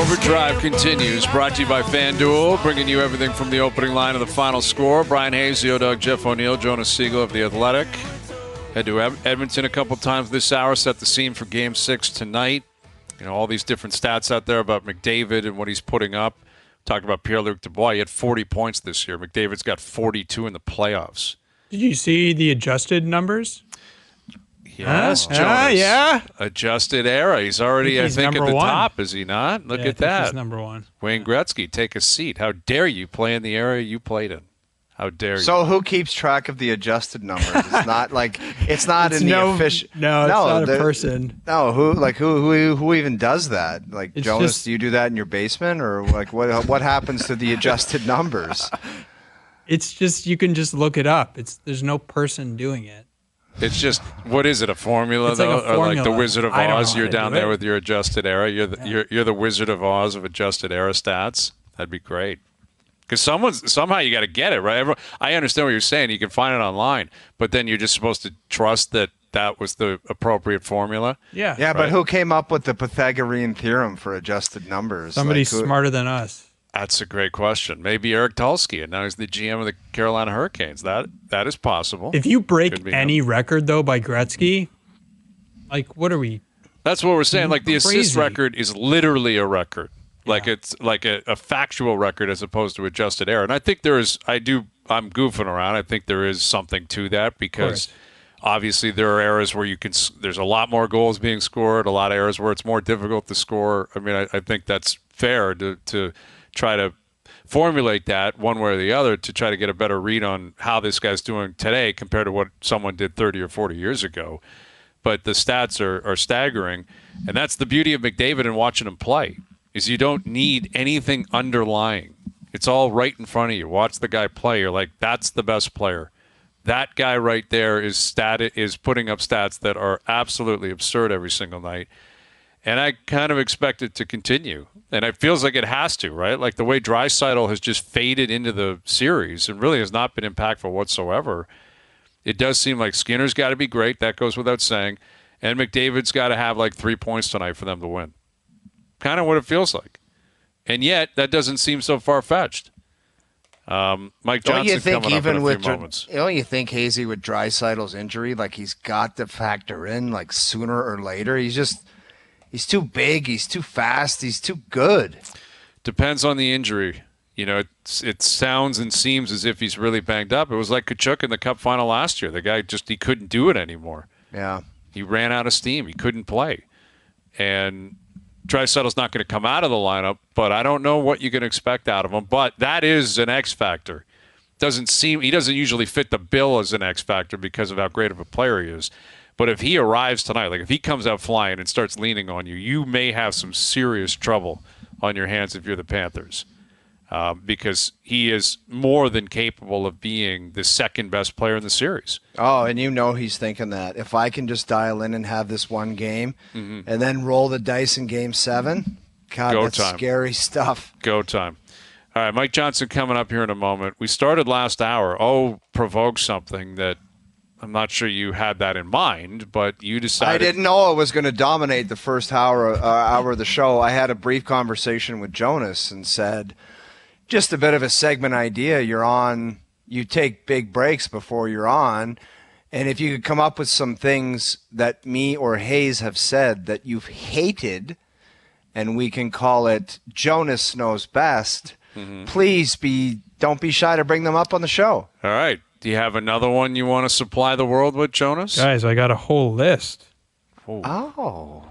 OverDrive continues, brought to you by FanDuel, bringing you everything from the opening line to the final score. Bryan Hayes, the O-Dog, Jeff O'Neill, Jonas Siegel of The Athletic. Head to Edmonton a couple times this hour, set the scene for Game 6 tonight. You know, all these different stats out there about McDavid and what he's putting up. Talked about Pierre-Luc Dubois. He had 40 points this year. McDavid's got 42 in the playoffs. Did you see the adjusted numbers? Yes, Jonas. Yeah. Adjusted era. He's already, I think, at the top, is he not? Look at that. He's number one. Wayne Gretzky, take a seat. How dare you play in the area you played in? How dare you? So who keeps track of the adjusted numbers? It's not like it's not It's in no- the official. no, it's not a person. No, who even does that? Like It's Jonas, just- do you do that in your basement, or like what happens to the adjusted numbers? It's just you can just look it up. There's no person doing it. It's just, what is it, a formula, It's like though? a Or like the formula. Wizard of I don't know Oz? how You're to down do there it. with your adjusted era. You're the Wizard of Oz of adjusted era stats. That'd be great. Because somehow you got to get it, right? I understand what you're saying. You can find it online, but then you're just supposed to trust that that was the appropriate formula. Yeah. Yeah, Right. but who came up with the Pythagorean theorem for adjusted numbers? Somebody Like, who- smarter than us. That's a great question. Maybe Eric Tulsky, and now he's the GM of the Carolina Hurricanes. That is possible. If you Could break be any record though by Gretzky, like what are we? That's what we're saying. Like the assist Crazy. record is literally a record. Like it's like a factual record as opposed to adjusted error. And I think I'm goofing around. I think there is something to that because obviously there are errors where there's a lot more goals being scored, a lot of errors where it's more difficult to score. I mean, I think that's fair to try to formulate that one way or the other to try to get a better read on how this guy's doing today compared to what someone did 30 or 40 years ago. But the stats are staggering. And that's the beauty of McDavid and watching him play. Is you don't need anything underlying. It's all right in front of you. Watch the guy play. You're like, that's the best player. That guy right there is putting up stats that are absolutely absurd every single night. And I kind of expect it to continue. And it feels like it has to, right? Like the way Draisaitl has just faded into the series and really has not been impactful whatsoever. It does seem like Skinner's got to be great. That goes without saying. And McDavid's got to have like 3 points tonight for them to win. Kind of what it feels like. And yet, that doesn't seem so far-fetched. Mike Johnson coming up in a few moments. Don't you think, Hazy, with Draisaitl's injury, like he's got to factor in like sooner or later? He's too big, he's too fast, he's too good. Depends on the injury. You know, it sounds and seems as if he's really banged up. It was like Tkachuk in the Cup Final last year. The guy he couldn't do it anymore. Yeah. He ran out of steam. He couldn't play. And Draisaitl's not going to come out of the lineup, but I don't know what you can expect out of him. But that is an X factor. He doesn't usually fit the bill as an X factor because of how great of a player he is. But if he arrives tonight, like if he comes out flying and starts leaning on you, you may have some serious trouble on your hands if you're the Panthers. Because he is more than capable of being the second best player in the series. Oh, and you know he's thinking that. If I can just dial in and have this one game and then roll the dice in Game 7, God, that's scary stuff. Go time. All right, Mike Johnson coming up here in a moment. We started last hour. Provoked something that I'm not sure you had that in mind, but you decided. I didn't know it was going to dominate the first hour of the show. I had a brief conversation with Jonas and said, just a bit of a segment idea. You take big breaks before you're on. And if you could come up with some things that me or Hayes have said that you've hated, and we can call it Jonas Knows Best, please don't be shy to bring them up on the show. All right. Do you have another one you want to supply the world with, Jonas? Guys, I got a whole list. Oh.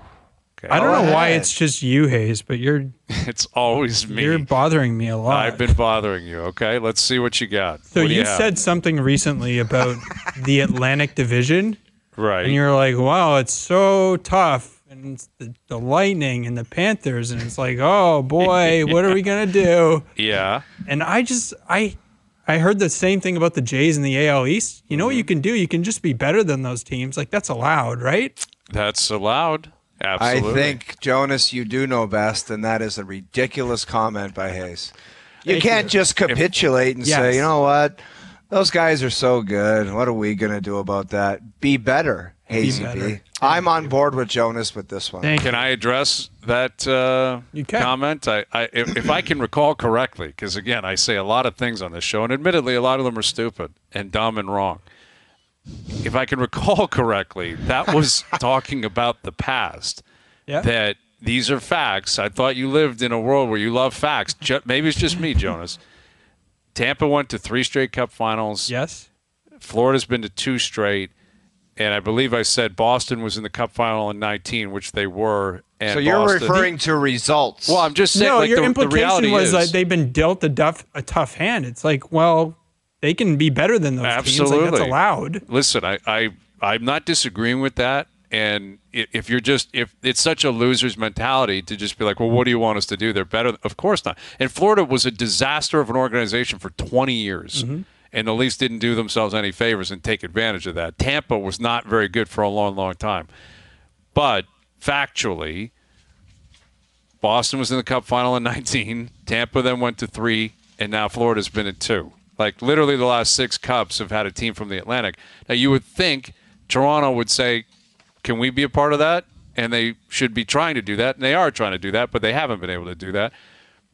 Okay. I don't know why it's just you, Hayes, but It's always me. you're bothering me a lot. I've been bothering you, okay? Let's see what you got. So What do you have? said something recently about the Atlantic Division, Right. and you're like, wow, it's so tough, and it's the Lightning and the Panthers, and it's like, oh boy, what are we gonna do? Yeah. And I heard the same thing about the Jays and the AL East. You know what you can do? You can just be better than those teams. Like, that's allowed, right? That's allowed. Absolutely. I think, Jonas, you do know best, and that is a ridiculous comment by Hayes. You can't just capitulate and say, you know what, those guys are so good. What are we going to do about that? Be better. Hazy better. B. I'm on board with Jonas with this one. Can I address that You can. comment? If I can recall correctly, because again, I say a lot of things on this show, and admittedly, a lot of them are stupid and dumb and wrong. If I can recall correctly, that was talking about the past. Yeah. That these are facts. I thought you lived in a world where you love facts. Maybe it's just me, Jonas. Tampa went to 3 straight Cup Finals. Yes. Florida's been to 2 straight. And I believe I said Boston was in the Cup Final in 19, which they were. And So you're Boston, referring to results. Well, I'm just saying. No, like, your the implication reality was is, that they've been dealt a tough hand. It's like, well, they can be better than those absolutely teams. Like, that's allowed. Listen, I'm not disagreeing with that. And if it's such a loser's mentality to just be like, well, what do you want us to do? They're better. Of course not. And Florida was a disaster of an organization for 20 years. Mm-hmm. And the Leafs didn't do themselves any favors and take advantage of that. Tampa was not very good for a long, long time. But factually, Boston was in the Cup Final in 19. Tampa then went to 3, and now Florida's been at 2. Like, literally the last 6 Cups have had a team from the Atlantic. Now, you would think Toronto would say, can we be a part of that? And they should be trying to do that, and they are trying to do that, but they haven't been able to do that.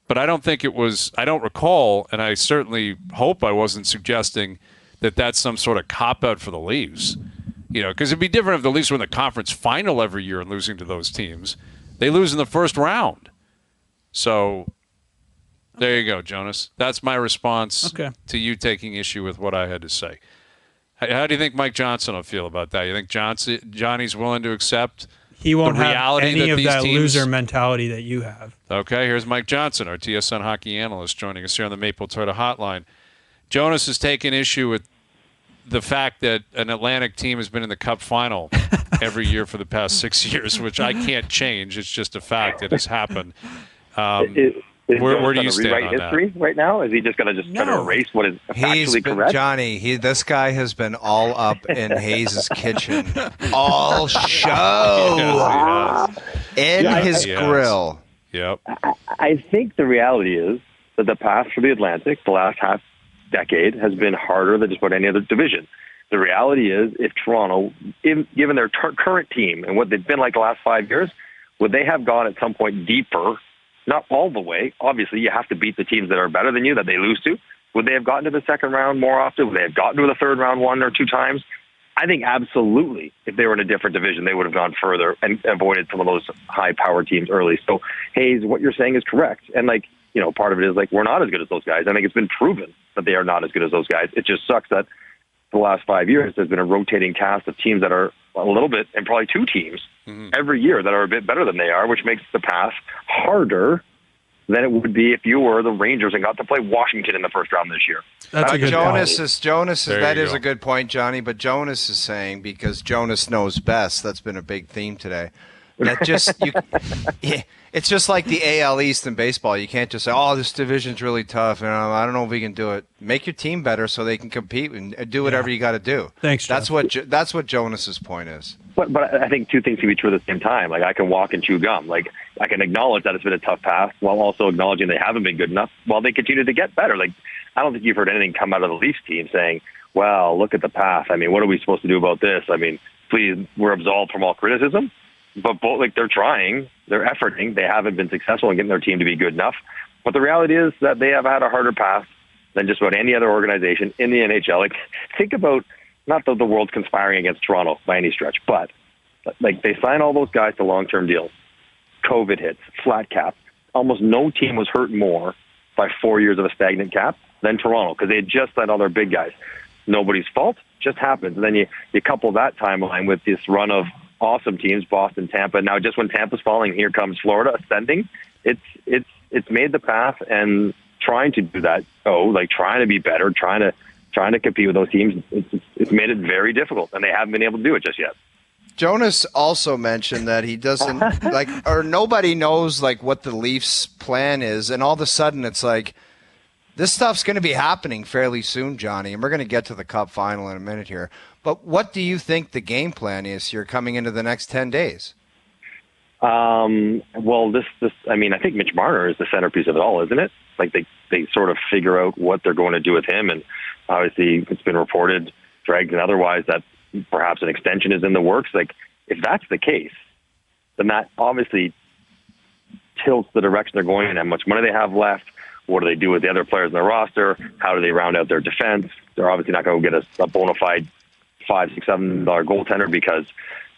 But I don't think it was – I don't recall, and I certainly hope I wasn't suggesting that that's some sort of cop-out for the Leafs. You know, because it'd be different if the Leafs were in the conference final every year and losing to those teams. They lose in the first round. So there you go, Jonas. That's my response to you taking issue with what I had to say. How do you think Mike Johnson will feel about that? You think Johnny's willing to accept – He won't the have reality any of these that teams, loser mentality that you have. Okay, here's Mike Johnson, our TSN Hockey analyst, joining us here on the Maple Toyota Hotline. Jonas has taken issue with the fact that an Atlantic team has been in the Cup Final every year for the past 6 years, which I can't change. It's just a fact. It has happened. Where do you stand on history right now? Is he just going to try to erase what is factually correct? Johnny, this guy has been all up in Hayes' kitchen all show. Yes, his grill. Yep. I think the reality is that the path for the Atlantic the last half decade has been harder than just about any other division. The reality is, if Toronto, given their current team and what they've been like the last 5 years, would they have gone at some point deeper? Not all the way. Obviously, you have to beat the teams that are better than you that they lose to. Would they have gotten to the second round more often? Would they have gotten to the third round 1 or 2 times? I think absolutely, if they were in a different division, they would have gone further and avoided some of those high-power teams early. So, Hayes, what you're saying is correct. And, part of it is, we're not as good as those guys. I think it's been proven that they are not as good as those guys. It just sucks that the last 5 years there's been a rotating cast of teams that are a little bit, and probably 2 teams every year that are a bit better than they are, which makes the path harder than it would be if you were the Rangers and got to play Washington in the first round this year. That's a good Jonas point. That is a good point, Johnny. But Jonas is saying, because Jonas knows best, that's been a big theme today. That it's just like the AL East in baseball. You can't just say, "Oh, this division's really tough, and I don't know if we can do it." Make your team better so they can compete and do whatever you got to do. Thanks, Jeff. That's what Jonas's point is. But I think 2 things can be true at the same time. I can walk and chew gum. I can acknowledge that it's been a tough path while also acknowledging they haven't been good enough while they continue to get better. I don't think you've heard anything come out of the Leafs team saying, "Well, look at the path. I mean, what are we supposed to do about this? I mean, please, we're absolved from all criticism." But both, they're trying, they're efforting. They haven't been successful in getting their team to be good enough. But the reality is that they have had a harder path than just about any other organization in the NHL. Think about, not that the world's conspiring against Toronto by any stretch, but they sign all those guys to long-term deals. COVID hits, flat cap. Almost no team was hurt more by 4 years of a stagnant cap than Toronto, because they had just signed all their big guys. Nobody's fault, just happens. And then you couple that timeline with this run of awesome teams, Boston, Tampa. Now, just when Tampa's falling, here comes Florida ascending. It's made the path, and trying to do that. Trying to be better, trying to compete with those teams. It's made it very difficult, and they haven't been able to do it just yet. Jonas also mentioned that he doesn't or nobody knows what the Leafs' plan is, and all of a sudden it's this stuff's going to be happening fairly soon, Johnny, and we're going to get to the Cup Final in a minute here. But what do you think the game plan is here coming into the next 10 days? Well, I think Mitch Marner is the centerpiece of it all, isn't it? They sort of figure out what they're going to do with him, and obviously it's been reported, dragged and otherwise, that perhaps an extension is in the works. Like, if that's the case, then that obviously tilts the direction they're going in, how much money they have left. What do they do with the other players in their roster? How do they round out their defense? They're obviously not going to get a bona fide $5, $6, $7 goaltender because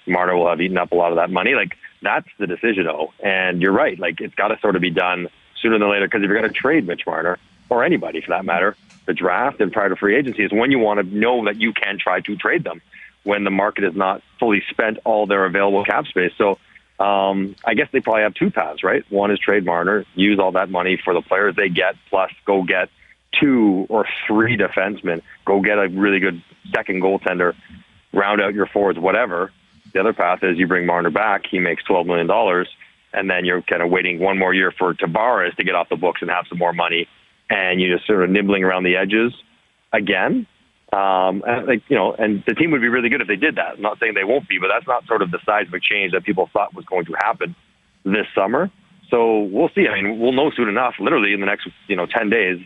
Marner will have eaten up a lot of that money. Like, that's the decision, though. And you're right. Like, it's got to sort of be done sooner than later, because if you're going to trade Mitch Marner, or anybody for that matter, the draft and prior to free agency is when you want to know that you can try to trade them, when the market has not fully spent all their available cap space. So I guess they probably have two paths, right? One is trade Marner, use all that money for the players they get, plus go get 2 or 3 defensemen, go get a really good second goaltender, round out your forwards, whatever. The other path is you bring Marner back, he makes $12 million, and then you're kind of waiting one more year for Tavares to get off the books and have some more money, and you're just sort of nibbling around the edges again. And the team would be really good if they did that. I'm not saying they won't be, but that's not sort of the seismic change that people thought was going to happen this summer. So we'll see. I mean, we'll know soon enough. Literally in the next 10 days,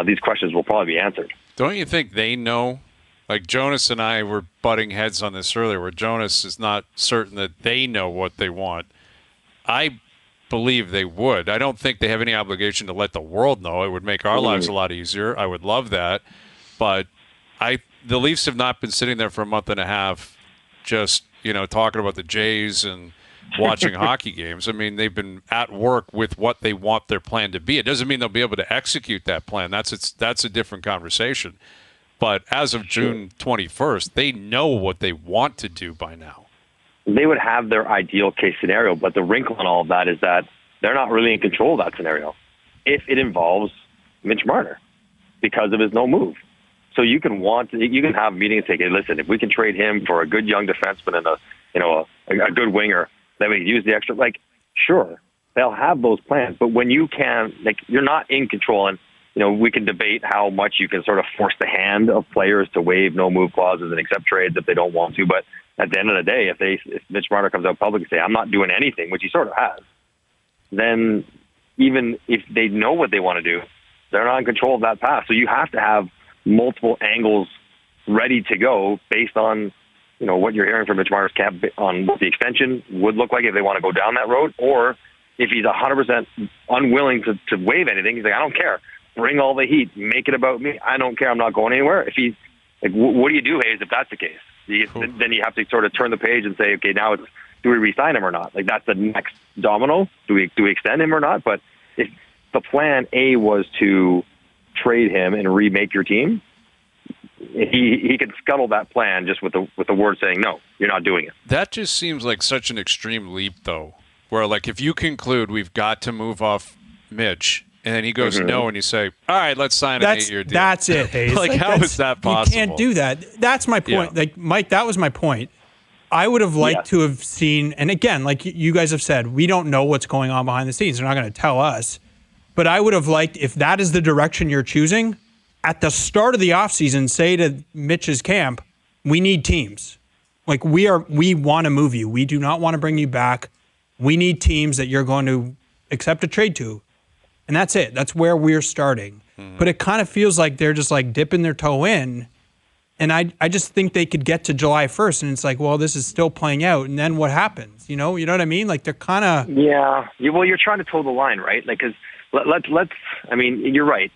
these questions will probably be answered. Don't you think they know? Like, Jonas and I were butting heads on this earlier, where Jonas is not certain that they know what they want. I believe they would. I don't think they have any obligation to let the world know. It would make our lives a lot easier. I would love that. But the Leafs have not been sitting there for a month and a half just, talking about the Jays and watching hockey games. I mean, they've been at work with what they want their plan to be. It doesn't mean they'll be able to execute that plan. That's a different conversation. But as of June 21st, they know what they want to do by now. They would have their ideal case scenario, but the wrinkle in all of that is that they're not really in control of that scenario if it involves Mitch Marner because of his no move. So you can have meetings and say, hey, listen, if we can trade him for a good young defenseman and a good winger, then we can use the extra. Like, sure, they'll have those plans, but when you can, you're not in control. And we can debate how much you can sort of force the hand of players to waive no move clauses and accept trades if they don't want to. But at the end of the day, if Mitch Marner comes out public and say, I'm not doing anything, which he sort of has, then even if they know what they want to do, they're not in control of that path. So you have to have multiple angles ready to go based on, what you're hearing from Mitch Marner's camp on what the extension would look like if they want to go down that road, or if he's 100% unwilling to waive anything. He's like, I don't care. Bring all the heat. Make it about me. I don't care. I'm not going anywhere. If he's like, what do you do, Hayes, if that's the case? Then you have to sort of turn the page and say, okay, now it's, do we re-sign him or not? Like, that's the next domino. Do we extend him or not? But if the plan A was to trade him and remake your team, he could scuttle that plan just with the word saying, no, you're not doing it. That just seems like such an extreme leap, though, where, like, if you conclude we've got to move off Mitch, and then he goes no, and you say, all right, let's sign an 8-year deal. That's it, Hayes. Like, how is that possible? You can't do that. That's my point. Yeah. Like, Mike, that was my point. I would have liked to have seen, and again, like you guys have said, we don't know what's going on behind the scenes. They're not going to tell us. But I would have liked, if that is the direction you're choosing, at the start of the offseason, say to Mitch's camp, we need teams. Like, we want to move you. We do not want to bring you back. We need teams that you're going to accept a trade to. And that's it. That's where we're starting. Mm-hmm. But it kind of feels like they're just like dipping their toe in. And I just think they could get to July 1st, and it's like, well, this is still playing out. And then what happens? You know what I mean? Like, they're kind of... Yeah. Well, you're trying to toe the line, right? Like, because let's I mean, you're right.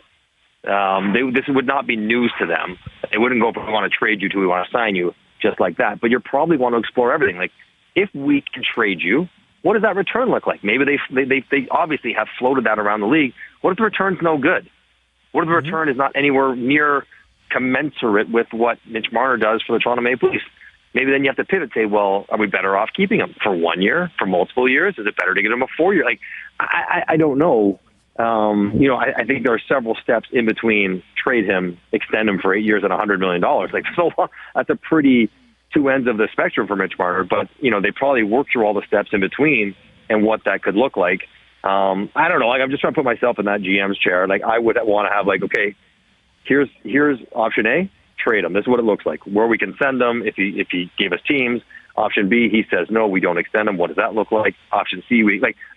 This would not be news to them. They wouldn't go, we want to trade you to, we want to sign you, just like that. But you probably want to explore everything. Like, if we can trade you, what does that return look like? Maybe they obviously have floated that around the league. What if the return's no good? What if the return is not anywhere near commensurate with what Mitch Marner does for the Toronto Maple Leafs? Maybe then you have to pivot, say, well, are we better off keeping him for 1 year, for multiple years? Is it better to get him a 4 year? Like, I don't know. I think there are several steps in between trade him, extend him for 8 years and $100 million. Like, so that's a pretty two ends of the spectrum for Mitch Marner, but they probably work through all the steps in between and what that could look like. I don't know. Like, I'm just trying to put myself in that GM's chair. Like, I would want to have, like, okay, here's option A, trade him. This is what it looks like. Where we can send him if he gave us teams. Option B, he says no, we don't extend him. What does that look like? Option C,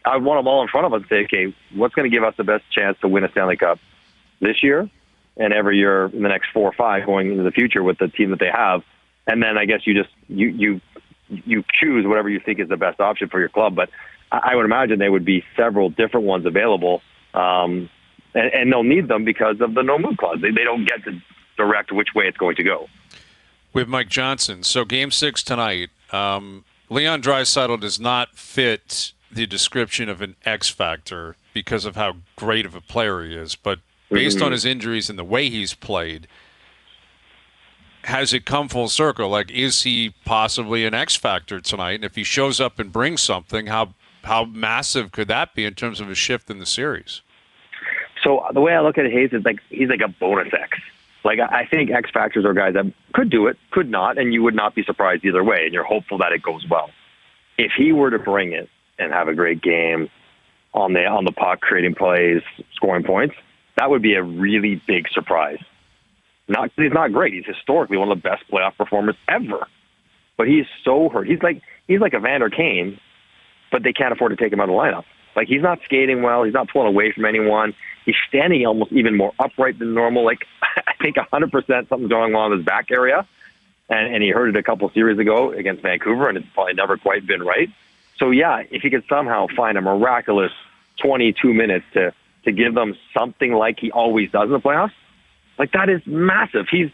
I want them all in front of us and say, okay, what's going to give us the best chance to win a Stanley Cup this year and every year in the next 4 or 5 going into the future with the team that they have? And then I guess you choose whatever you think is the best option for your club. But I would imagine there would be several different ones available, and they'll need them because of the no-move clause. They don't get to direct which way it's going to go. With Mike Johnson, so Game 6 tonight, Leon Draisaitl does not fit the description of an X factor because of how great of a player he is. But based on his injuries and the way he's played, has it come full circle? Like, is he possibly an X factor tonight? And if he shows up and brings something, how massive could that be in terms of a shift in the series? So the way I look at it, Hayes, is like he's like a bonus X. Like, I think X factors are guys that could do it, could not, and you would not be surprised either way, and you're hopeful that it goes well. If he were to bring it and have a great game on the puck, creating plays, scoring points, that would be a really big surprise. He's not great. He's historically one of the best playoff performers ever. But he's so hurt. He's like a Vander Kane, but they can't afford to take him out of the lineup. Like, he's not skating well. He's not pulling away from anyone. He's standing almost even more upright than normal. Like, I think 100% something's going on in his back area. And he heard it a couple series ago against Vancouver, and it's probably never quite been right. So, yeah, if he could somehow find a miraculous 22 minutes to give them something like he always does in the playoffs, like, that is massive. He's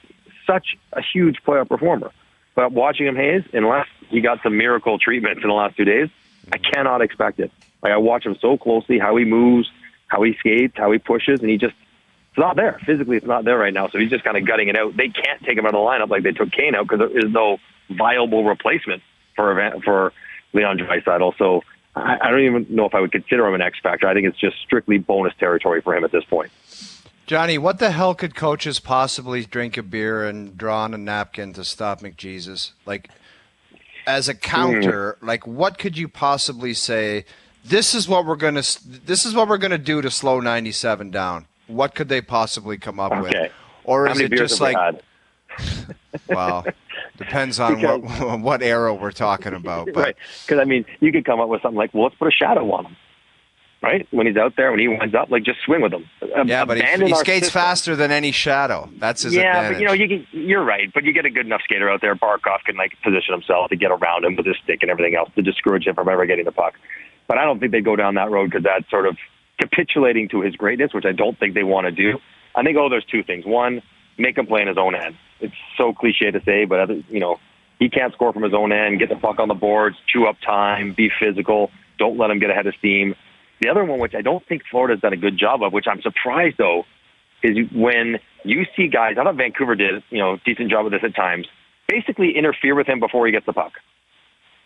such a huge playoff performer. But watching him, Hayes, unless he got some miracle treatments in the last 2 days, I cannot expect it. Like, I watch him so closely, how he moves, how he skates, how he pushes, and it's not there. Physically, it's not there right now, so he's just kind of gutting it out. They can't take him out of the lineup like they took Kane out because there is no viable replacement for Leon Draisaitl. So I don't even know if I would consider him an X factor. I think it's just strictly bonus territory for him at this point. Johnny, what the hell could coaches possibly drink a beer and draw on a napkin to stop McJesus? Like, as a counter, like, what could you possibly say? This is what we're gonna do to slow 97 down. What could they possibly come up with? Or is it just like, well, depends on what era we're talking about. But. Right, because I mean, you could come up with something like, well, let's put a shadow on him. Right? When he's out there, when he winds up, like, just swing with him. Yeah, but he skates faster than any shadow. That's his advantage. Yeah, but you're right. But you get a good enough skater out there, Barkov can, like, position himself to get around him with his stick and everything else to discourage him from ever getting the puck. But I don't think they go down that road because that's sort of capitulating to his greatness, which I don't think they want to do. I think, there's two things. One, make him play in his own end. It's so cliche to say, but, he can't score from his own end, get the puck on the boards, chew up time, be physical, don't let him get ahead of steam. The other one, which I don't think Florida's done a good job of, which I'm surprised, though, is when you see guys, I thought Vancouver did, decent job of this at times, basically interfere with him before he gets the puck.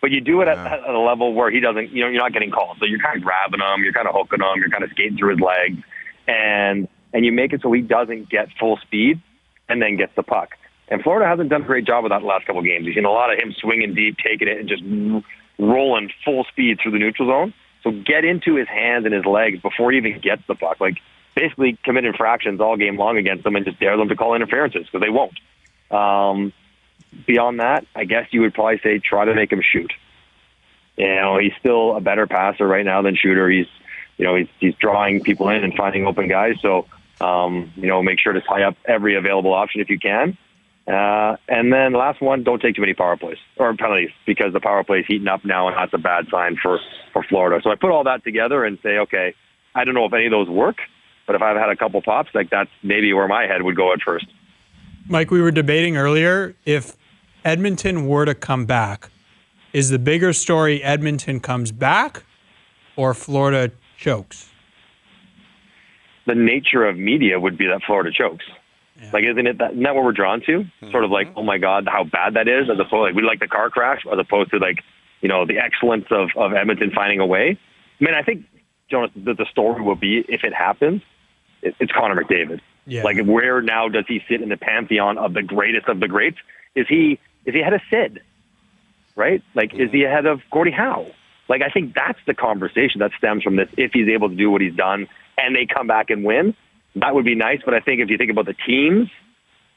But you do it at a level where he doesn't, you're not getting called. So you're kind of grabbing him, you're kind of hooking him, you're kind of skating through his legs, and you make it so he doesn't get full speed and then gets the puck. And Florida hasn't done a great job of that the last couple of games. You've seen a lot of him swinging deep, taking it, and just rolling full speed through the neutral zone. So get into his hands and his legs before he even gets the puck. Like, basically commit infractions all game long against them and just dare them to call interferences because they won't. Beyond that, I guess you would probably say try to make him shoot. He's still a better passer right now than shooter. He's drawing people in and finding open guys. So, make sure to tie up every available option if you can. And then last one, don't take too many power plays or penalties because the power play is heating up now, and that's a bad sign for Florida. So I put all that together and say, okay, I don't know if any of those work, but if I've had a couple pops, like, that's maybe where my head would go at first. Mike, we were debating earlier, if Edmonton were to come back, is the bigger story Edmonton comes back or Florida chokes? The nature of media would be that Florida chokes. Yeah. Like, isn't that what we're drawn to? Mm-hmm. Sort of like, oh my God, how bad that is, as opposed, like, we like the car crash, as opposed to, like, the excellence of Edmonton finding a way. I mean, I think, Jonas, the story will be, if it happens, it's Connor McDavid. Yeah. Like, where now does he sit in the pantheon of the greatest of the greats? Is he ahead of Sid? Right? Like, is he ahead of Gordie Howe? Like, I think that's the conversation that stems from this. If he's able to do what he's done and they come back and win, that would be nice. But I think if you think about the teams,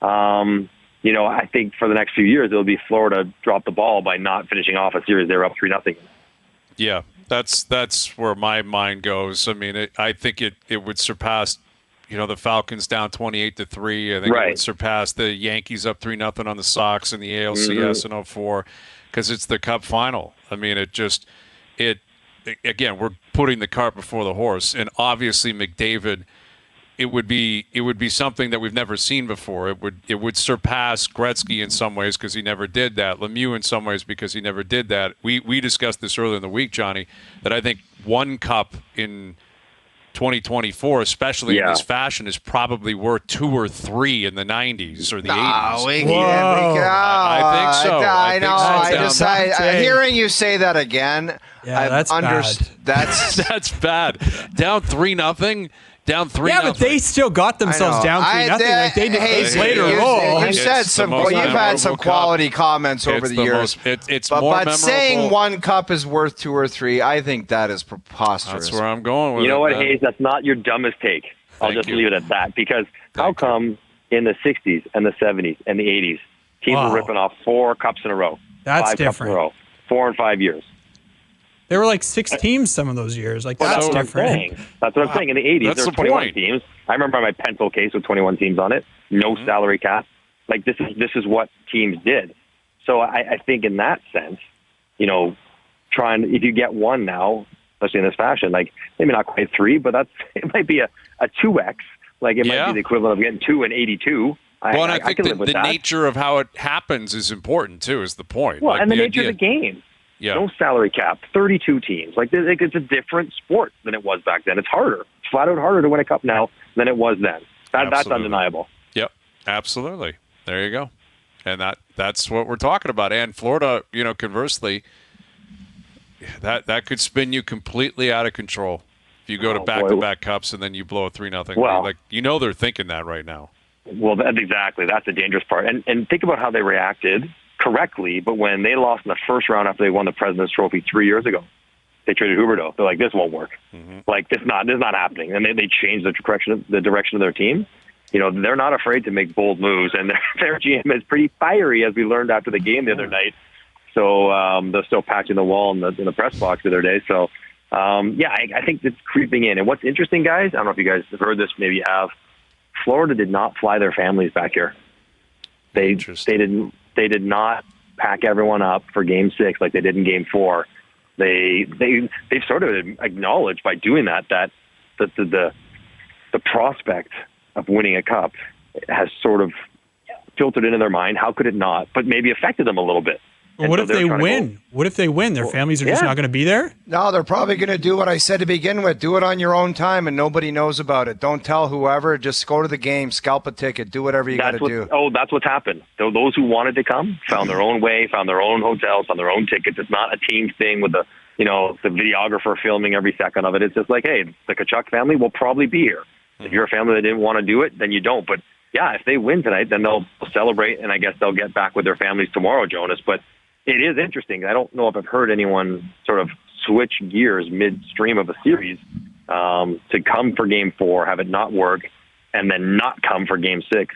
I think for the next few years, it'll be Florida drop the ball by not finishing off a series they're up 3-0. Yeah, that's where my mind goes. I mean, I think it would surpass, the Falcons down 28-3. I think it would surpass the Yankees up 3-0 on the Sox in the ALCS in 2004 because it's the Cup final. I mean, again, we're putting the cart before the horse, and obviously McDavid. It would be something that we've never seen before. It would surpass Gretzky in some ways because he never did that. Lemieux in some ways because he never did that. We discussed this earlier in the week, Johnny, that I think one cup in 2024, especially in this fashion, is probably worth 2 or 3 in the 90s or the 80s. I think so. I know. Hearing you say that again, that's bad. That's bad. Down 3-0. Down 3-0. Yeah, but they still got themselves down 3-0. Like they played a role. You've had some quality comments over the years. But saying one cup is worth 2 or 3, I think that is preposterous. That's where I'm going with it. You know what, Hayes? That's not your dumbest take. I'll just leave it at that. Because how come in the 60s and the 70s and the 80s, teams were ripping off 4 cups in a row? That's 5 different. Cups in a row, 4 and 5 years. There were like 6 teams some of those years. Like that's different. That's what I'm saying. In the 80s, there were 21 teams. I remember my pencil case with 21 teams on it. No salary cap. Like this is what teams did. So I think in that sense, if you get one now, especially in this fashion, like maybe not quite 3, but it might be a 2x. Like it might be the equivalent of getting 2 in 82. Well, and I think the nature of how it happens is important too. Is the point? Well, and the nature of the game. Yeah. No salary cap, 32 teams. Like it's a different sport than it was back then. It's harder. It's flat out harder to win a cup now than it was then. That's undeniable. Yep, absolutely. There you go. And that's what we're talking about. And Florida, conversely, that could spin you completely out of control if you go to back-to-back cups and then you blow a 3-0 lead. Like they're thinking that right now. Well, exactly. That's the dangerous part. And think about how they reacted correctly, but when they lost in the first round after they won the President's Trophy 3 years ago, they traded Huberdeau. They're like, this won't work. Like, this is not happening. And they changed the direction of their team. They're not afraid to make bold moves, and their GM is pretty fiery, as we learned after the game the other night. So they're still patching the wall in the press box the other day. So, I think it's creeping in. And what's interesting, guys, I don't know if you guys have heard this, maybe you have, Florida did not fly their families back here. They did not pack everyone up for Game 6 like they did in Game 4. They've sort of acknowledged by doing that the prospect of winning a cup has sort of filtered into their mind. How could it not? But maybe affected them a little bit. Well, what if they win? What if they win? Their families are just not going to be there? No, they're probably going to do what I said to begin with. Do it on your own time, and nobody knows about it. Don't tell whoever. Just go to the game, scalp a ticket, do whatever you got to do. Oh, that's what's happened. Those who wanted to come found their own way, found their own hotels, found their own tickets. It's not a team thing with the videographer filming every second of it. It's just like, hey, the Tkachuk family will probably be here. If you're a family that didn't want to do it, then you don't. But, yeah, if they win tonight, then they'll celebrate, and I guess they'll get back with their families tomorrow, Jonas. But it is interesting. I don't know if I've heard anyone sort of switch gears midstream of a series to come for Game 4, have it not work, and then not come for Game 6.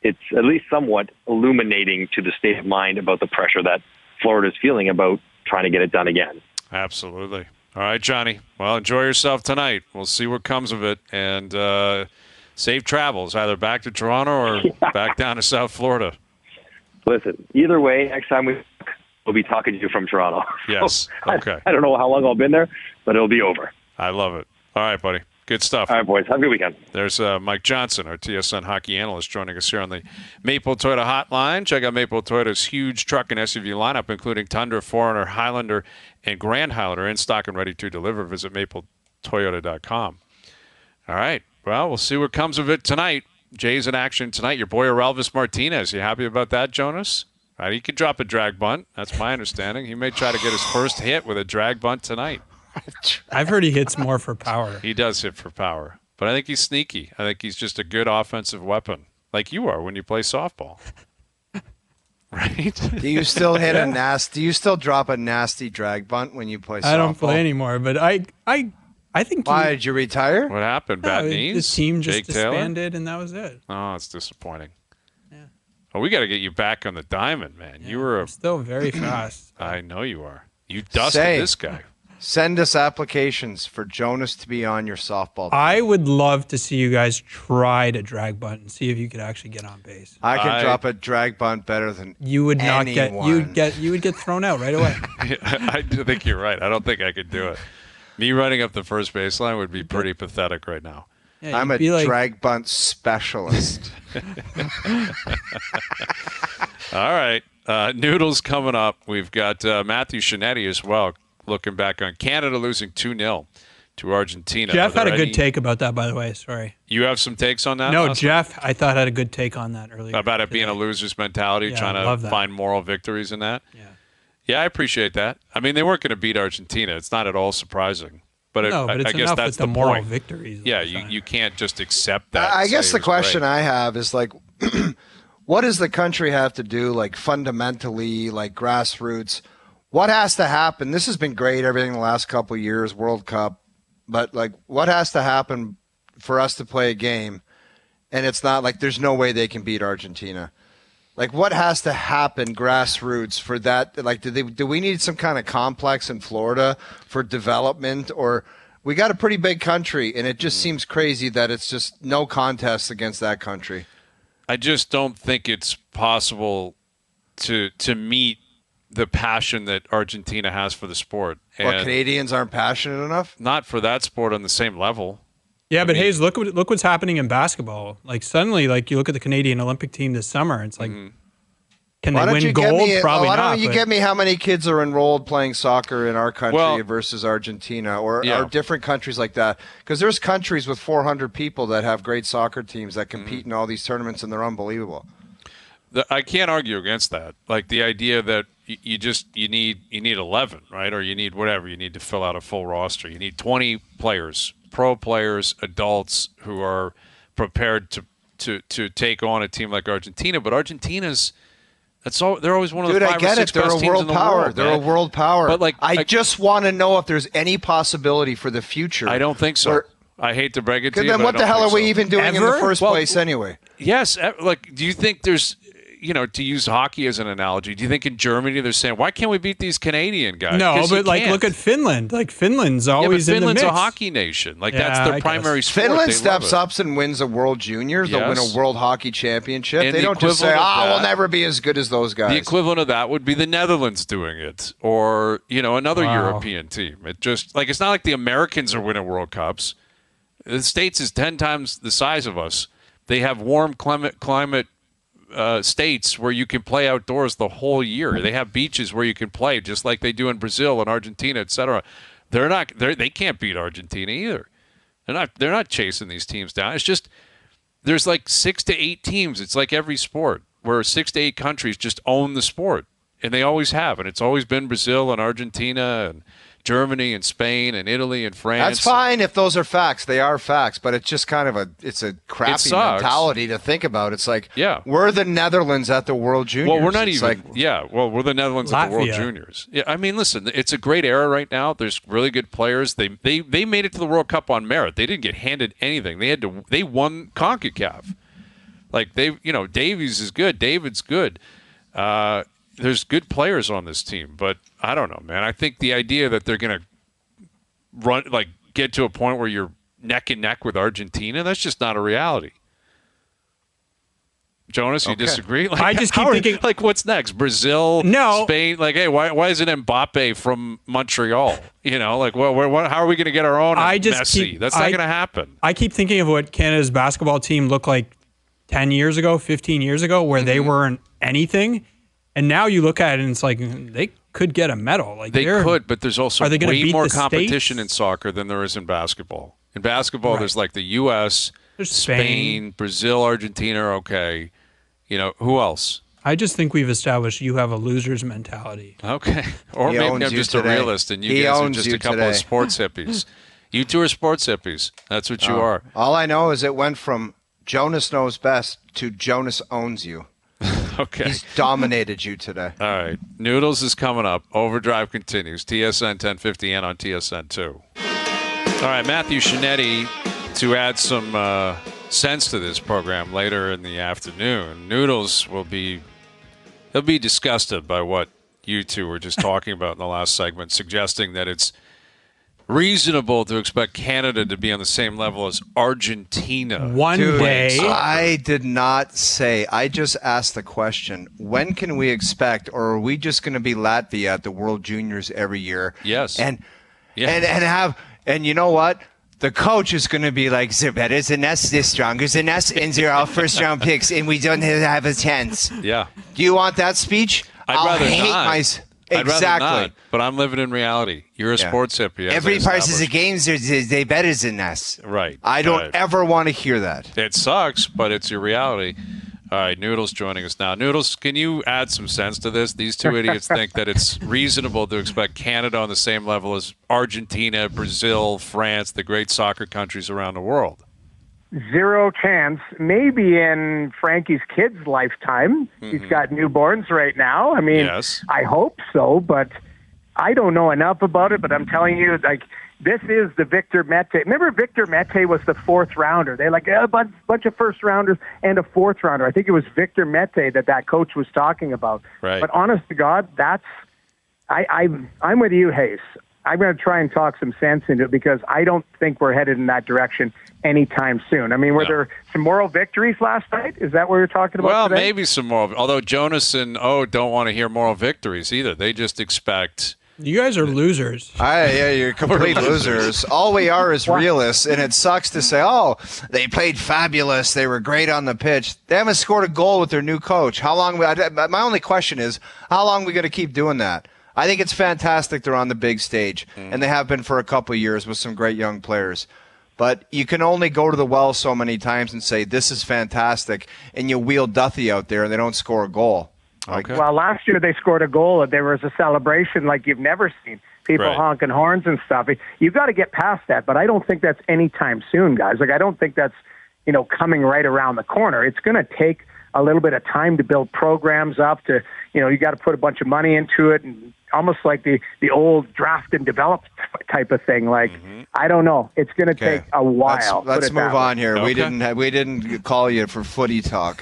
It's at least somewhat illuminating to the state of mind about the pressure that Florida's feeling about trying to get it done again. Absolutely. All right, Johnny. Well, enjoy yourself tonight. We'll see what comes of it, and safe travels, either back to Toronto or back down to South Florida. Listen, either way, next time we'll be talking to you from Toronto. Yes. Okay. I don't know how long I'll been there, but it'll be over. I love it. All right, buddy. Good stuff. All right, boys. Have a good weekend. There's Mike Johnson, our TSN Hockey analyst, joining us here on the Maple Toyota Hotline. Check out Maple Toyota's huge truck and SUV lineup, including Tundra, 4Runner, Highlander, and Grand Highlander, in stock and ready to deliver. Visit mapletoyota.com. All right. Well, we'll see what comes of it tonight. Jay's in action tonight. Your boy, Elvis Martinez. You happy about that, Jonas? Right, he could drop a drag bunt. That's my understanding. He may try to get his first hit with a drag bunt tonight. I've heard he hits more for power. He does hit for power. But I think he's sneaky. I think he's just a good offensive weapon, like you are when you play softball. Right? Do you still hit a nasty? Do you still drop a nasty drag bunt when you play softball? I don't play anymore, but I think. Why did you retire? What happened? Bad knees? The team just Jake Taylor? disbanded, and that was it. Oh, it's disappointing. Yeah. Oh, we got to get you back on the diamond, man. Yeah, you were I'm still very fast. I know you are. You dusted this guy. Send us applications for Jonas to be on your softball team. I would love to see you guys try to drag bunt and see if you could actually get on base. I can drop a drag bunt better than you would not anyone. you would get thrown out right away. I do think you're right. I don't think I could do it. Me running up the first baseline would be pretty pathetic right now. Yeah, I'm a drag bunt specialist. All right. Noodles coming up. We've got Matthew Shinetti as well, looking back on Canada losing 2-0 to Argentina. Jeff had a good take about that, by the way. Sorry. You have some takes on that? No, Jeff, I thought had a good take on that earlier. About it being a loser's mentality, trying to find moral victories in that? Yeah, I appreciate that. I mean, they weren't going to beat Argentina. It's not at all surprising. But I guess that's the moral point. Victories. Yeah, you can't just accept that. I guess the question I have is like, what does the country have to do, like fundamentally, like grassroots? What has to happen? This has been great, everything the last couple of years, World Cup, but like, what has to happen for us to play a game? And it's not like there's no way they can beat Argentina. Like, what has to happen grassroots for that? Like, do we need some kind of complex in Florida for development? Or we got a pretty big country, and it just seems crazy that it's just no contest against that country. I just don't think it's possible to meet the passion that Argentina has for the sport. Well, Canadians aren't passionate enough? Not for that sport on the same level. Yeah, but Hayes, look what's happening in basketball. Like suddenly, like you look at the Canadian Olympic team this summer, it's like, can they win gold? Probably not. Why don't you get me how many kids are enrolled playing soccer in our country versus Argentina or different countries like that? Because there's countries with 400 people that have great soccer teams that compete in all these tournaments, and they're unbelievable. I can't argue against that. Like the idea that you need 11, right? Or you need whatever. You need to fill out a full roster. You need 20 players. Pro players, adults who are prepared to take on a team like Argentina, but Argentina's they're always one of the 5 or 6 best teams in the world. They're a world power. But I just want to know if there's any possibility for the future. I don't think so. I hate to break it to you. Then what the hell are we even doing in the first place anyway? Yes, like do you think there's to use hockey as an analogy, do you think in Germany they're saying, why can't we beat these Canadian guys? No, but look at Finland. Like Finland's always in the mix. Finland's a hockey nation. Like that's their primary sport. Finland steps up and wins a World Juniors. They'll win a World Hockey Championship. And they don't just say, we'll never be as good as those guys. The equivalent of that would be the Netherlands doing it, or another European team. It just it's not like the Americans are winning World Cups. The States is 10 times the size of us. They have warm climate states where you can play outdoors the whole year. They have beaches where you can play, just like they do in Brazil and Argentina, etc. They can't beat Argentina either. They're not chasing these teams down. It's just there's like 6 to 8 teams. It's like every sport where 6 to 8 countries just own the sport, and they always have. And it's always been Brazil and Argentina and Germany and Spain and Italy and France. That's fine if those are facts. They are facts, but it's just kind of a crappy mentality to think about. It's like, we're the Netherlands at the World Juniors. Well, we're not we're the Netherlands at the World Juniors. Yeah, I mean, listen, it's a great era right now. There's really good players. They made it to the World Cup on merit. They didn't get handed anything. They won CONCACAF. Like Davies is good. David's good. There's good players on this team, but I don't know, man. I think the idea that they're going to get to a point where you're neck and neck with Argentina, that's just not a reality. Jonas, you disagree? I just keep thinking, what's next? Brazil, Spain? Hey, why isn't Mbappe from Montreal? How are we going to get our own Messi? That's not going to happen. I keep thinking of what Canada's basketball team looked like 10 years ago, 15 years ago, where they weren't anything. And now you look at it and it's like they could get a medal. They could, but there's also way more competition in soccer than there is in basketball. In basketball, there's the U.S., there's Spain, Brazil, Argentina. Okay, who else? I just think we've established you have a loser's mentality. Okay, or maybe I'm just a realist and you guys are just a couple of sports hippies. You two are sports hippies. That's what you are. All I know is it went from Jonas Knows Best to Jonas Owns You. Okay. He's dominated you today. All right. Noodles is coming up. Overdrive continues. TSN 1050 and on TSN 2. All right. Matthew Shinetti to add some sense to this program later in the afternoon. Noodles he'll be disgusted by what you two were just talking about in the last segment, suggesting that it's reasonable to expect Canada to be on the same level as Argentina. One day. I did not say. I just asked the question, when can we expect, or are we just going to be Latvia at the World Juniors every year? Yes. And you know what? The coach is going to be like, they're better than us, they're stronger than us, and they're all first-round picks, and we don't have a chance. Yeah. Do you want that speech? I'd rather not. Exactly. I'd rather not, but I'm living in reality. You're a sports hippie. Every part of the games, they better than us. Right. I don't ever want to hear that. It sucks, but it's your reality. All right, Noodles joining us now. Noodles, can you add some sense to this? These two idiots think that it's reasonable to expect Canada on the same level as Argentina, Brazil, France, the great soccer countries around the world. Zero chance. Maybe in Frankie's kid's lifetime. He's got newborns right now. I mean, yes. I hope so, but I don't know enough about it. But I'm telling you, like, this is the Victor Mete. Remember, Victor Mete was the fourth rounder. They like a bunch of first rounders and a fourth rounder. I think it was Victor Mete that coach was talking about. Right. But honest to God, I'm with you, Hayes. I'm going to try and talk some sense into it because I don't think we're headed in that direction anytime soon. I mean, were there some moral victories last night? Is that what you're talking about Well, today? maybe some moral. Although Jonas and O don't want to hear moral victories either. They just expect. You guys are losers. Yeah, you're complete losers. All we are is realists, and it sucks to say, oh, they played fabulous. They were great on the pitch. They haven't scored a goal with their new coach. How long? My only question is, how long are we going to keep doing that? I think it's fantastic they're on the big stage, and they have been for a couple of years with some great young players. But you can only go to the well so many times and say, this is fantastic, and you wheel Duthie out there and they don't score a goal. Okay. Well, last year they scored a goal and there was a celebration like you've never seen. People honking horns and stuff. You've got to get past that, but I don't think that's anytime soon, guys. Like, I don't think that's, coming right around the corner. It's going to take a little bit of time to build programs up to, you got to put a bunch of money into it, and almost like the old draft and develop type of thing. Like, I don't know. It's going to take a while. Let's move on here. Okay. We didn't call you for footy talk.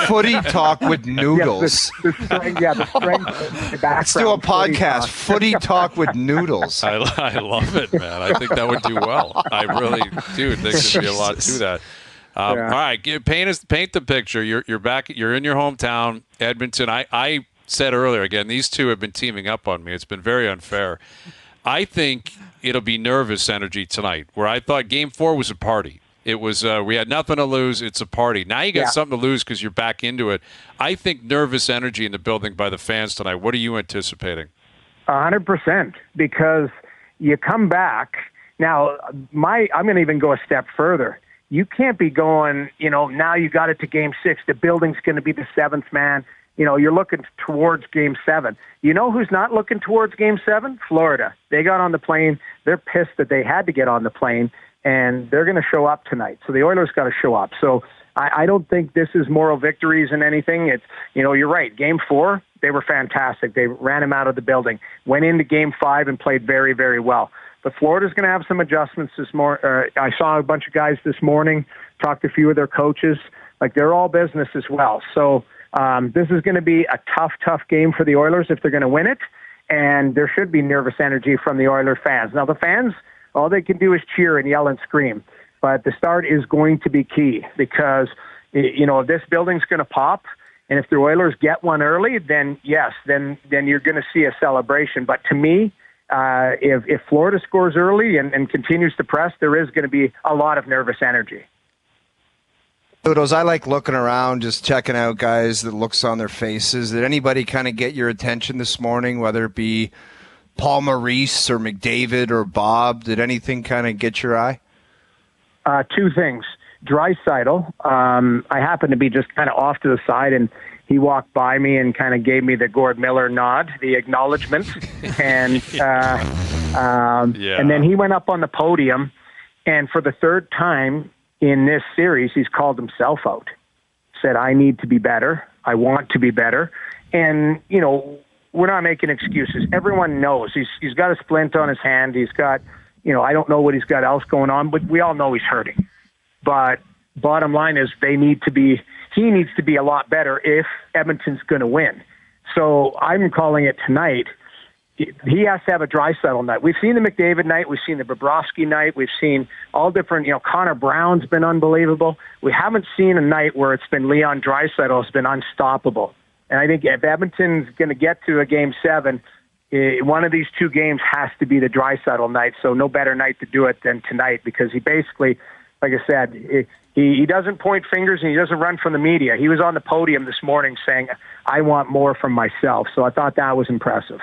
Footy talk with Noodles. The strength. Let's do a podcast. Footy talk with Noodles. I love it, man. I think that would do well. I really do think there'd be a lot to that. All right, paint the picture. You're back. You're in your hometown, Edmonton. I said earlier, again, these two have been teaming up on me. It's been very unfair. I think it'll be nervous energy tonight, where I thought Game 4 was a party. It was we had nothing to lose. It's a party. Now you got something to lose because you're back into it. I think nervous energy in the building by the fans tonight. What are you anticipating? 100%, because you come back. Now, I'm going to even go a step further. You can't be going, now you got it to Game 6. The building's going to be the seventh man. You're looking towards Game 7. You know who's not looking towards Game 7? Florida. They got on the plane. They're pissed that they had to get on the plane, and they're going to show up tonight. So the Oilers got to show up. So I don't think this is moral victories and anything. It's, you're right. Game 4, they were fantastic. They ran him out of the building. Went into Game 5 and played very, very well. But Florida's going to have some adjustments this morning. I saw a bunch of guys this morning, talked to a few of their coaches. Like, they're all business as well. So this is going to be a tough game for the Oilers if they're going to win it. And there should be nervous energy from the Oilers fans. Now, the fans, all they can do is cheer and yell and scream. But the start is going to be key because, if this building's going to pop, and if the Oilers get one early, then yes, then you're going to see a celebration. But to me, if Florida scores early and continues to press, there is going to be a lot of nervous energy. Noodles, I like looking around, just checking out guys, the looks on their faces. Did anybody kind of get your attention this morning, whether it be Paul Maurice or McDavid or Bob? Did anything kind of get your eye? Two things. Draisaitl, I happened to be just kind of off to the side, and he walked by me and kind of gave me the Gord Miller nod, the acknowledgement. And and then he went up on the podium, and for the third time in this series, he's called himself out. Said, I need to be better. I want to be better. And, we're not making excuses. Everyone knows he's got a splint on his hand. He's got, I don't know what he's got else going on, but we all know he's hurting. But bottom line is he needs to be a lot better if Edmonton's going to win. So I'm calling it tonight. he has to have a Draisaitl night. We've seen the McDavid night. We've seen the Bobrovsky night. We've seen all different, Connor Brown's been unbelievable. We haven't seen a night where it's been Leon Draisaitl has been unstoppable. And I think if Edmonton's going to get to a Game 7, one of these two games has to be the Draisaitl night. So no better night to do it than tonight, because he basically, like I said, he doesn't point fingers and he doesn't run from the media. He was on the podium this morning saying, I want more from myself. So I thought that was impressive.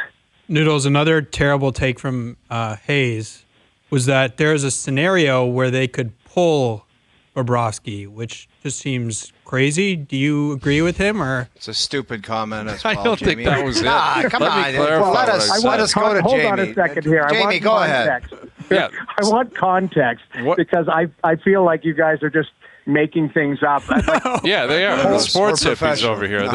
Noodles, another terrible take from Hayes was that there is a scenario where they could pull Bobrovsky, which just seems crazy. Do you agree with him, or it's a stupid comment as well? I don't Jamie. think that was it. Come on. Let us go to hold Jamie. on a second here. Jamie, go ahead. Yeah. I want context because I feel like you guys are just making things up. Yeah, they are. The sports We're hippies over here.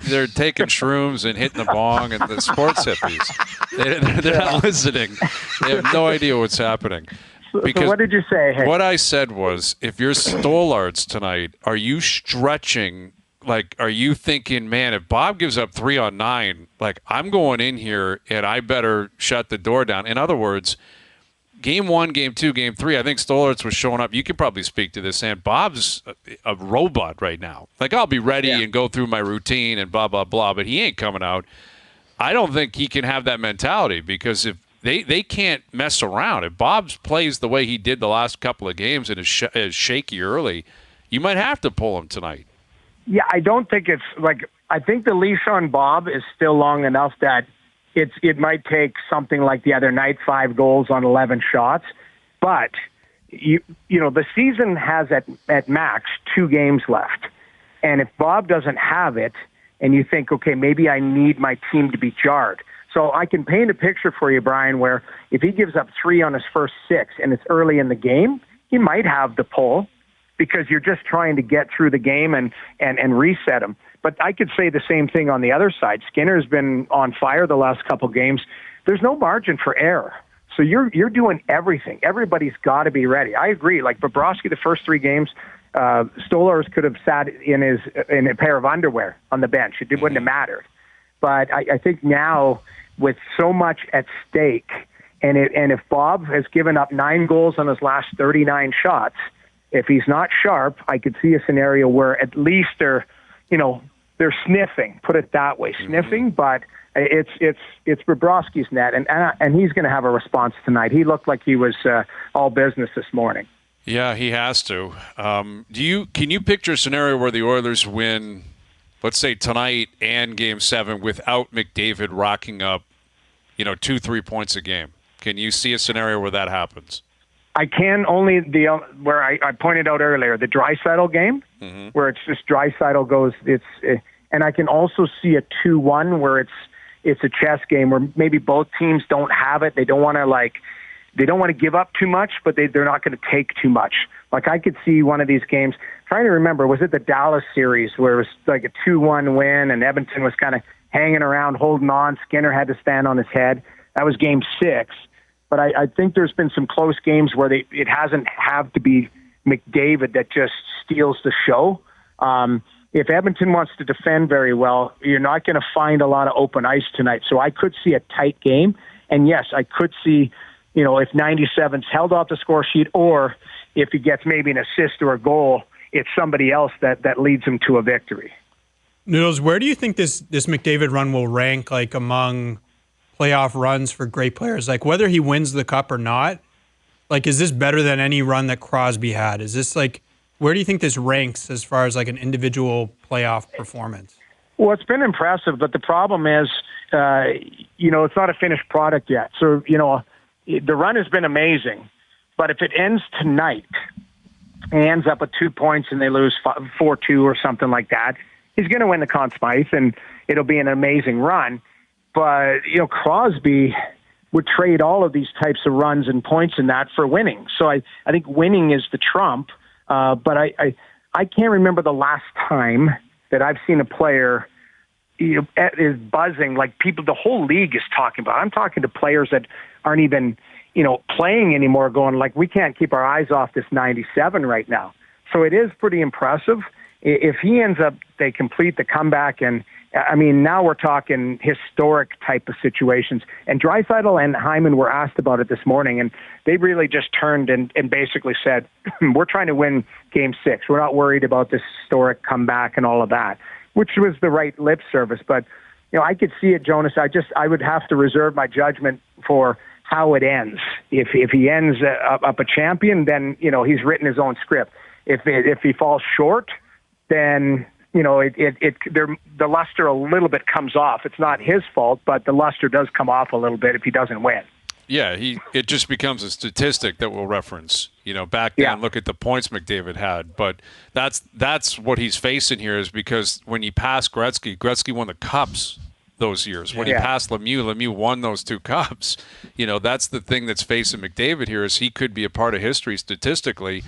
They're taking shrooms and hitting the bong, and the sports hippies. They're not listening. They have no idea what's happening. Because so what did you say? Hey? What I said was, if you're Stollards tonight, are you stretching? Like, are you thinking, man, if Bob gives up 3 on 9, like, I'm going in here and I better shut the door down? In other words, Game 1, Game 2, Game 3, I think Stollards was showing up. You could probably speak to this, and Bob's a robot right now. Like, I'll be ready and go through my routine and blah, blah, blah, but he ain't coming out. I don't think he can have that mentality, because if they can't mess around. If Bob plays the way he did the last couple of games and is shaky early, you might have to pull him tonight. Yeah, I don't think it's like, I think the leash on Bob is still long enough that it might take something like the other night, 5 goals on 11 shots. But, you know, the season has at max 2 games left. And if Bob doesn't have it, and you think, okay, maybe I need my team to be jarred. So I can paint a picture for you, Brian, where if he gives up 3 on his first 6 and it's early in the game, he might have the pull, because you're just trying to get through the game and reset him. But I could say the same thing on the other side. Skinner's been on fire the last couple games. There's no margin for error. So you're doing everything. Everybody's got to be ready. I agree. Like Bobrovsky, the first 3 games, Stollards could have sat in a pair of underwear on the bench. It wouldn't have mattered. But I think now, with so much at stake, and if Bob has given up 9 goals on his last 39 shots, if he's not sharp, I could see a scenario where at least they're sniffing. Put it that way, sniffing. But it's Bobrovsky's net, and he's going to have a response tonight. He looked like he was all business this morning. Yeah, he has to. Can you picture a scenario where the Oilers win, let's say tonight and Game 7, without McDavid rocking up, 2-3 points a game? Can you see a scenario where that happens? I can only where I pointed out earlier, the Draisaitl game, where it's just Draisaitl goes. And I can also see a 2-1 where it's a chess game where maybe both teams don't have it. They don't want to give up too much, but they're not going to take too much. Like I could see one of these games. Trying to remember, was it the Dallas series where it was like a 2-1 win and Edmonton was kind of hanging around, holding on. Skinner had to stand on his head. That was Game 6. But I think there's been some close games where it hasn't have to be McDavid that just steals the show. If Edmonton wants to defend very well, you're not going to find a lot of open ice tonight. So I could see a tight game. And yes, I could see, if 97's held off the score sheet, or if he gets maybe an assist or a goal, it's somebody else that leads him to a victory. Noodles, where do you think this McDavid run will rank, like, among playoff runs for great players? Like, whether he wins the cup or not, like, is this better than any run that Crosby had? Is this, like, where do you think this ranks as far as, like, an individual playoff performance? Well, it's been impressive, but the problem is, it's not a finished product yet. So, the run has been amazing, but if it ends tonight and ends up with 2 points and they lose 4-2 or something like that, he's going to win the Conn Smythe, and it'll be an amazing run. But, Crosby would trade all of these types of runs and points in that for winning. So I think winning is the trump. But I can't remember the last time that I've seen a player is buzzing like the whole league is talking about. I'm talking to players that aren't even, playing anymore, going like, we can't keep our eyes off this 97 right now. So it is pretty impressive. If he ends up, they complete the comeback and I mean, now we're talking historic type of situations. And Draisaitl and Hyman were asked about it this morning, and they really just turned and basically said, we're trying to win Game 6. We're not worried about this historic comeback and all of that, which was the right lip service. But, I could see it, Jonas. I would have to reserve my judgment for how it ends. If he ends up a champion, then, he's written his own script. If he falls short, then the luster a little bit comes off. It's not his fault, but the luster does come off a little bit if he doesn't win. Yeah, it just becomes a statistic that we'll reference. Back then, look at the points McDavid had. But that's what he's facing here, is because when he passed Gretzky won the Cups those years. When he passed Lemieux won those 2 Cups. That's the thing that's facing McDavid here, is he could be a part of history statistically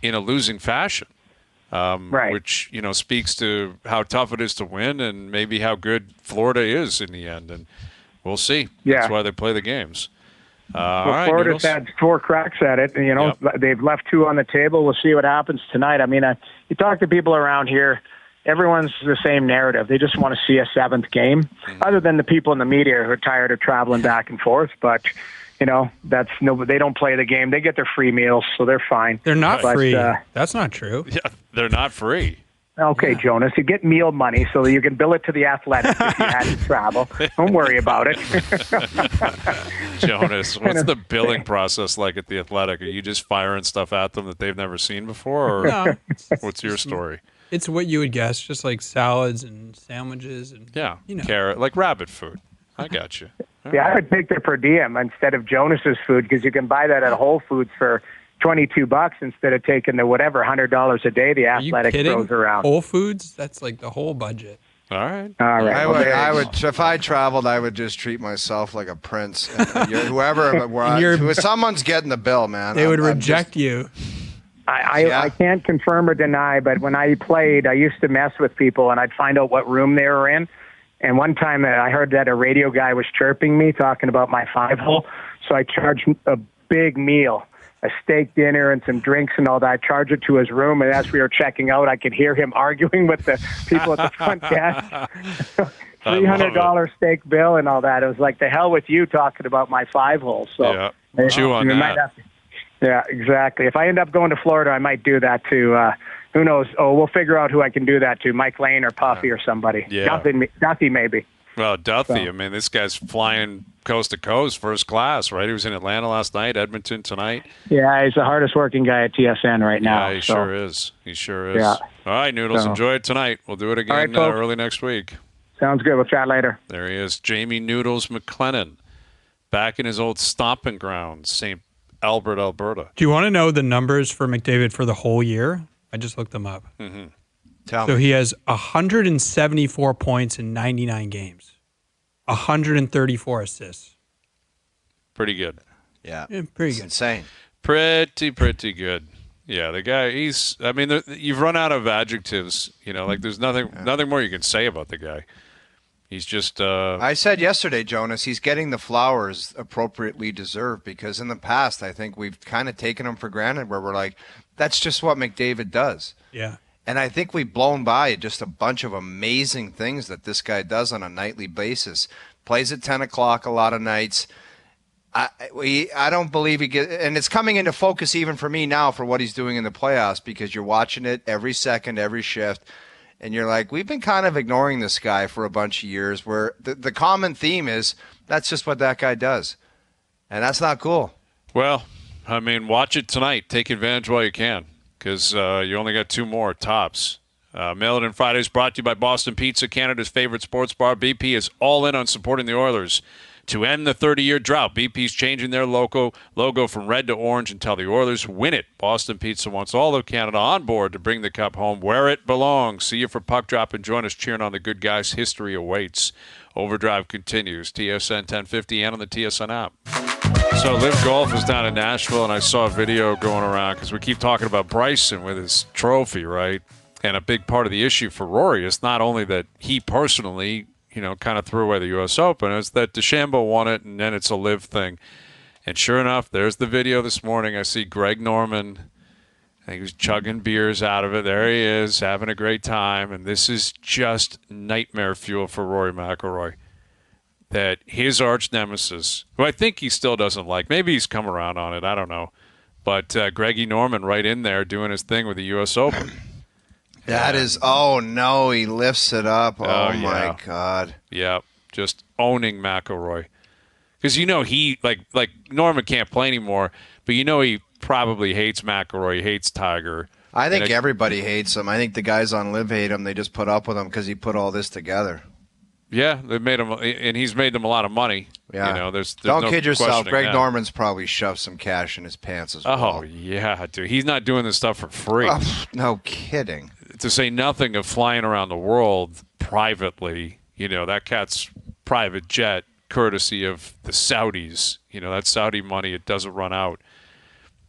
in a losing fashion. Which, speaks to how tough it is to win and maybe how good Florida is in the end. And we'll see. Yeah. That's why they play the games. Florida's had 4 cracks at it. And, they've left 2 on the table. We'll see what happens tonight. I mean, you talk to people around here, everyone's the same narrative. They just want to see a 7th game, other than the people in the media who are tired of traveling back and forth. But, they don't play the game. They get their free meals, so they're fine. They're not free. That's not true. Yeah, they're not free. Okay, Jonas, you get meal money so that you can bill it to the Athletic if you had to travel. Don't worry about it. Jonas, what's the billing process like at the Athletic? Are you just firing stuff at them that they've never seen before, or No, what's your story? It's what you would guess, just like salads and sandwiches and carrot, like rabbit food. I got you. I would take their per diem instead of Jonas's food, because you can buy that at Whole Foods for $22 instead of taking the whatever $100 a day the Athletic throws around. Whole Foods, that's like the whole budget. All right. I would if I traveled, I would just treat myself like a prince. And someone's getting the bill, man. They would reject you. I can't confirm or deny, but when I played, I used to mess with people, and I'd find out what room they were in. And one time I heard that a radio guy was chirping me, talking about my 5-hole. So I charged a big meal, a steak dinner and some drinks and all that. I charged it to his room, and as we were checking out, I could hear him arguing with the people at the front desk. $300 steak bill and all that. It was like, the hell with you talking about my 5-hole. So chew on that. Yeah, exactly. If I end up going to Florida, I might do that too. Who knows? Oh, we'll figure out who I can do that to. Mike Lane or Puffy or somebody. Yeah. Duffy maybe. Well, Duffy, I mean, this guy's flying coast to coast, first class, right? He was in Atlanta last night, Edmonton tonight. Yeah, he's the hardest working guy at TSN right now. Yeah, he sure is. He sure is. Yeah. All right, Noodles, enjoy it tonight. We'll do it again early next week. Sounds good. We'll chat later. There he is, Jamie Noodles McLennan, back in his old stomping grounds, St. Albert, Alberta. Do you want to know the numbers for McDavid for the whole year? I just looked them up. Mm-hmm. Tell me. So he has 174 points in 99 games, 134 assists. Pretty good. Yeah, pretty good. Insane. Pretty good. Yeah, the guy, you've run out of adjectives. There's nothing more you can say about the guy. He's just... I said yesterday, Jonas, he's getting the flowers appropriately deserved, because in the past, I think we've kind of taken him for granted, where we're like, that's just what McDavid does. Yeah. And I think we've blown by just a bunch of amazing things that this guy does on a nightly basis. Plays at 10 o'clock a lot of nights. I don't believe he gets... And it's coming into focus even for me now for what he's doing in the playoffs, because you're watching it every second, every shift. And you're like, we've been kind of ignoring this guy for a bunch of years, where the common theme is that's just what that guy does. And that's not cool. Well, watch it tonight. Take advantage while you can, because you only got 2 more tops. Mail It In Fridays brought to you by Boston Pizza, Canada's favorite sports bar. BP is all in on supporting the Oilers. To end the 30-year drought, BP's changing their logo from red to orange until the Oilers win it. Boston Pizza wants all of Canada on board to bring the cup home where it belongs. See you for Puck Drop and join us cheering on the good guys. History awaits. Overdrive continues. TSN 1050 and on the TSN app. So Live Golf was down in Nashville, and I saw a video going around, because we keep talking about Bryson with his trophy, right? And a big part of the issue for Rory is not only that he personally kind of threw away the U.S. Open, it's that DeChambeau won it, and then it's a live thing. And sure enough, there's the video this morning. I see Greg Norman He was chugging beers out of it. There he is, having a great time. And this is just nightmare fuel for Rory McIlroy. That his arch nemesis, who I think he still doesn't like, maybe he's come around on it, I don't know. But Greggy Norman right in there doing his thing with the U.S. Open. That is, oh no, he lifts it up. Oh my God. Yeah, just owning McIlroy. Because he, like Norman can't play anymore, but he probably hates McIlroy, he hates Tiger. I think everybody hates him. I think the guys on Live hate him. They just put up with him because he put all this together. Yeah, they made him, and he's made them a lot of money. Yeah, there's don't no kid yourself. Greg that. Norman's probably shoved some cash in his pants as well. Oh yeah, dude, he's not doing this stuff for free. Oh, no kidding. To say nothing of flying around the world privately. That cat's private jet, courtesy of the Saudis. That Saudi money, it doesn't run out.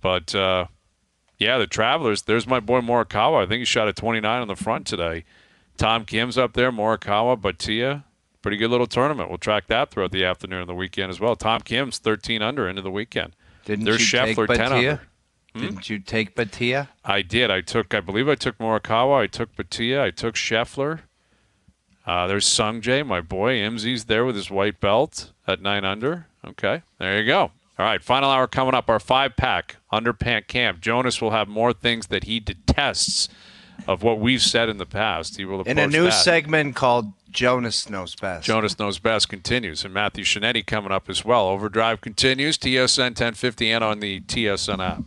But the Travelers. There's my boy Morikawa. I think he shot a 29 on the front today. Tom Kim's up there. Morikawa, Batia. Pretty good little tournament. We'll track that throughout the afternoon and the weekend as well. Tom Kim's 13 under into the weekend. There's Scheffler 10 under. Didn't you take Batia? I did. I believe I took Morikawa. I took Batia. I took Scheffler. There's Sungjae, my boy. Imzi's there with his white belt at 9 under. Okay, there you go. All right, final hour coming up. Our 5-pack underpant camp. Jonas will have more things that he detests of what we've said in the past. He will approach in a new that. segment called Jonas Knows Best. Jonas Knows Best continues, and Matthew Shinetti coming up as well. Overdrive continues, TSN 1050 and on the TSN app.